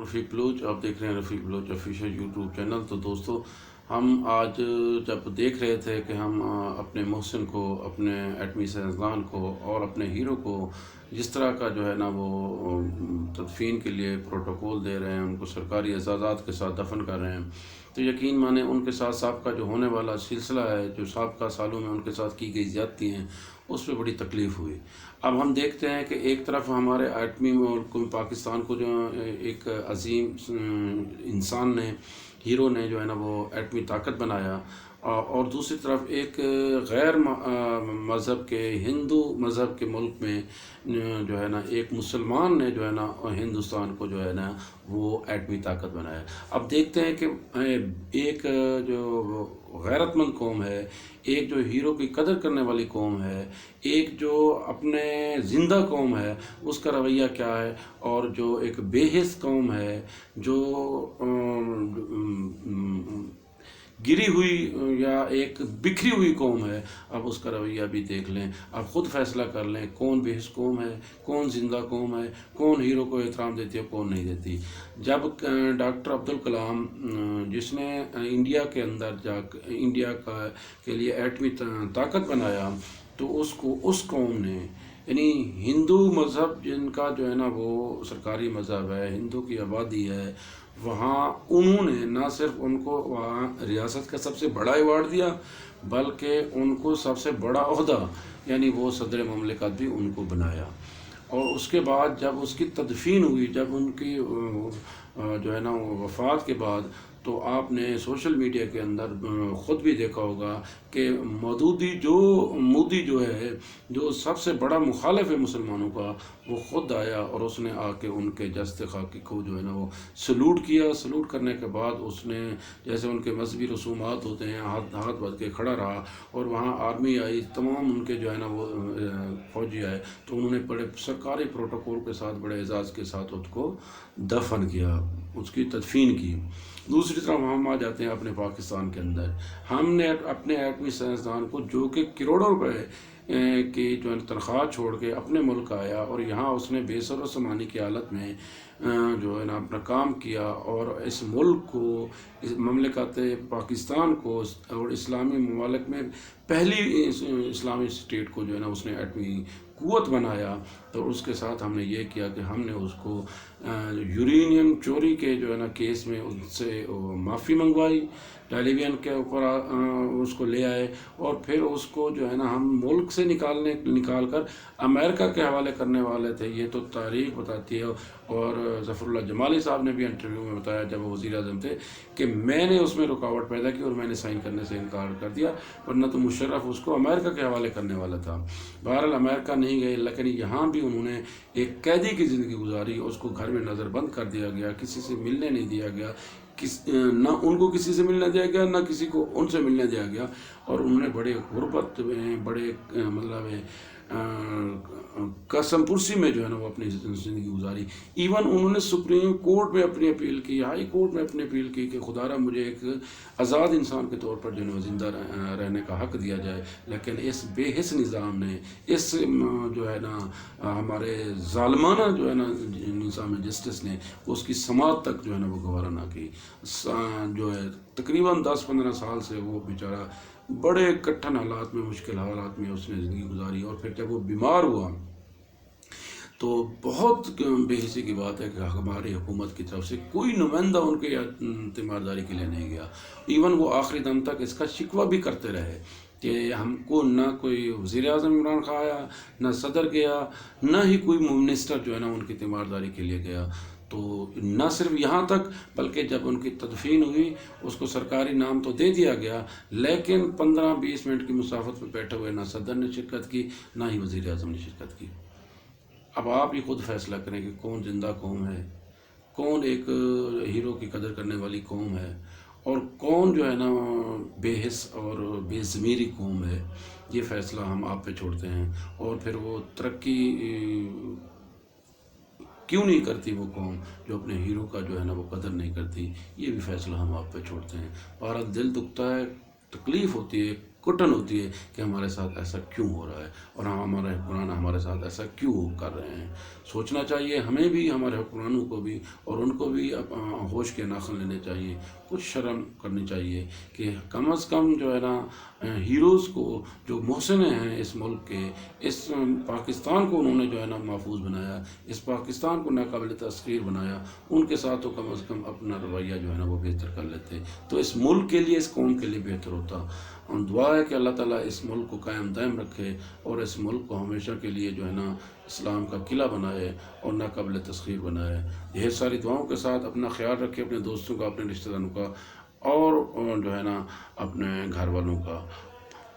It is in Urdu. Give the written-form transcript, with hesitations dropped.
رفیق بلوچ، آپ دیکھ رہے ہیں رفیق بلوچ آفیشیل یوٹیوب چینل۔ تو دوستو، ہم آج جب دیکھ رہے تھے کہ ہم اپنے محسن کو، اپنے ایٹمی سائنسدان کو اور اپنے ہیرو کو جس طرح کا جو ہے نا وہ تدفین کے لیے پروٹوکول دے رہے ہیں، ان کو سرکاری اعزازات کے ساتھ دفن کر رہے ہیں، تو یقین مانیں ان کے ساتھ سابقہ جو ہونے والا سلسلہ ہے، جو سابقہ سالوں میں ان کے ساتھ کی گئی زیادتی ہیں، اس پہ بڑی تکلیف ہوئی۔ اب ہم دیکھتے ہیں کہ ایک طرف ہمارے ایٹمی ملک پاکستان کو جو ایک عظیم انسان نے، ہیرو نے جو ہے نا وہ ایٹمی طاقت بنایا، اور دوسری طرف ایک غیر مذہب کے، ہندو مذہب کے ملک میں جو ہے نا ایک مسلمان نے جو ہے نا ہندوستان کو جو ہے نا وہ ایٹمی طاقت بنایا۔ اب دیکھتے ہیں کہ ایک جو غیرت مند قوم ہے، ایک جو ہیرو کی قدر کرنے والی قوم ہے، ایک جو اپنے زندہ قوم ہے، اس کا رویہ کیا ہے، اور جو ایک بے حس قوم ہے، جو گری ہوئی یا ایک بکھری ہوئی قوم ہے، اب اس کا رویہ بھی دیکھ لیں۔ اب خود فیصلہ کر لیں کون بے حس قوم ہے، کون زندہ قوم ہے، کون ہیرو کو احترام دیتی ہے، کون نہیں دیتی۔ جب ڈاکٹر عبدالکلام جس نے انڈیا کے اندر انڈیا کے لیے ایٹمی طاقت بنایا، تو اس قوم نے، یعنی ہندو مذہب جن کا جو ہے نا وہ سرکاری مذہب ہے، ہندو کی آبادی ہے، وہاں انہوں نے نہ صرف ان کو وہاں ریاست کا سب سے بڑا ایوارڈ دیا، بلکہ ان کو سب سے بڑا عہدہ یعنی وہ صدر مملکت بھی ان کو بنایا۔ اور اس کے بعد جب اس کی تدفین ہوئی، جب ان کی جو ہے نا وفات کے بعد، تو آپ نے سوشل میڈیا کے اندر خود بھی دیکھا ہوگا کہ مودی جو ہے، جو سب سے بڑا مخالف ہے مسلمانوں کا، وہ خود آیا اور اس نے آ کے ان کے جسد خاکی کو جو ہے نا وہ سلوٹ کیا۔ سلوٹ کرنے کے بعد اس نے، جیسے ان کے مذہبی رسومات ہوتے ہیں، ہاتھ بدھ کے کھڑا رہا، اور وہاں آرمی آئی، تمام ان کے جو ہے نا وہ فوجی آئے، تو انہوں نے بڑے سرکاری پروٹوکول کے ساتھ، بڑے اعزاز کے ساتھ اس کو دفن کیا، اس کی تدفین کی۔ دوسری طرف ہم آ جاتے ہیں اپنے پاکستان کے اندر۔ ہم نے اپنے ایٹمی سائنسدان کو، جو کہ کروڑوں روپے کی جو ہے تنخواہ چھوڑ کے اپنے ملک آیا، اور یہاں اس نے بے سر و سامانی کی حالت میں جو ہے نا اپنا کام کیا، اور اس ملک کو، اس مملکت پاکستان کو، اور اسلامی ممالک میں پہلی اسلامی اسٹیٹ کو جو ہے نا اس نے ایٹمی قوت بنایا۔ تو اس کے ساتھ ہم نے یہ کیا کہ ہم نے اس کو یورینیم چوری کے جو ہے نا کیس میں ان سے معافی منگوائی، ٹیلی ویژن کے اوپر اس کو لے آئے، اور پھر اس کو جو ہے نا ہم ملک سے نکال کر امریکہ کے حوالے کرنے والے تھے۔ یہ تو تاریخ بتاتی ہے، اور ظفر اللہ جمالی صاحب نے بھی انٹرویو میں بتایا جب وہ وزیر اعظم تھے کہ میں نے اس میں رکاوٹ پیدا کی اور میں نے سائن کرنے سے انکار کر دیا، ورنہ تو مشرف اس کو امریکہ کے حوالے کرنے والا تھا۔ بہرحال امریکہ نہیں گئے، لیکن یہاں بھی انہوں نے ایک قیدی کی زندگی گزاری، اس کو گھر میں نظر بند کر دیا گیا، کسی سے ملنے نہیں دیا گیا، نہ ان کو کسی سے ملنے دیا گیا، نہ کسی کو ان سے ملنے دیا گیا، اور انہوں نے بڑے غربت میں، بڑے مطلب قسم پرسی میں جو ہے نا وہ اپنی زندگی گزاری۔ ایون انہوں نے سپریم کورٹ میں اپنی اپیل کی، ہائی کورٹ میں اپنی اپیل کی کہ خدا را مجھے ایک آزاد انسان کے طور پر جو ہے زندہ رہنے کا حق دیا جائے، لیکن اس بے حس نظام نے، اس جو ہے نا ہمارے ظالمانہ جو ہے نا نظام جسٹس نے اس کی سماعت تک جو ہے نا وہ گوارا نہ کی۔ جو ہے تقریباً 10-15 سال سے وہ بیچارہ بڑے کٹھن حالات میں، مشکل حالات میں اس نے زندگی گزاری، اور پھر جب وہ بیمار ہوا تو بہت بے حسی کی بات ہے کہ ہماری حکومت کی طرف سے کوئی نمائندہ ان کے تیمارداری کے لیے نہیں گیا۔ ایون وہ آخری دم تک اس کا شکوہ بھی کرتے رہے کہ ہم کو نہ کوئی وزیر اعظم عمران خان آیا، نہ صدر گیا، نہ ہی کوئی منسٹر جو ہے نا ان کی تیمارداری کے لیے گیا۔ تو نہ صرف یہاں تک، بلکہ جب ان کی تدفین ہوئی، اس کو سرکاری نام تو دے دیا گیا، لیکن 15-20 منٹ کی مسافت پہ بیٹھے ہوئے نہ صدر نے شرکت کی، نہ ہی وزیر اعظم نے شرکت کی۔ اب آپ ہی خود فیصلہ کریں کہ کون زندہ قوم ہے، کون ایک ہیرو کی قدر کرنے والی قوم ہے، اور کون جو ہے نا بے حس اور بے ضمیری قوم ہے۔ یہ فیصلہ ہم آپ پہ چھوڑتے ہیں۔ اور پھر وہ ترقی کیوں نہیں کرتی وہ قوم جو اپنے ہیرو کا جو ہے نا وہ قدر نہیں کرتی، یہ بھی فیصلہ ہم آپ پہ چھوڑتے ہیں۔ بہرحال دل دکھتا ہے، تکلیف ہوتی ہے کٹن ہوتی ہے کہ ہمارے ساتھ ایسا کیوں ہو رہا ہے اور ہمارے حکمران ہمارے ساتھ ایسا کیوں کر رہے ہیں۔ سوچنا چاہیے ہمیں بھی، ہمارے حکمرانوں کو بھی، اور ان کو بھی ہوش کے ناخن لینے چاہیے، کچھ شرم کرنی چاہیے کہ کم از کم جو ہے نا ہیروز کو، جو محسن ہیں اس ملک کے، اس پاکستان کو انہوں نے جو ہے نا محفوظ بنایا، اس پاکستان کو ناقابل تسخیر بنایا، ان کے ساتھ تو کم از کم اپنا رویہ جو ہے نا وہ بہتر کر لیتے تو اس ملک کے لیے، اس قوم کے لیے بہتر ہوتا۔ ہم دعا ہے کہ اللہ تعالیٰ اس ملک کو قائم دائم رکھے اور اس ملک کو ہمیشہ کے لیے جو ہے نا اسلام کا قلعہ بنائے اور ناقابل تسخیر بنائے۔ ڈھیر ساری دعاؤں کے ساتھ اپنا خیال رکھے، اپنے دوستوں کا، اپنے رشتہ داروں کا، اور جو ہے نا اپنے گھر والوں کا۔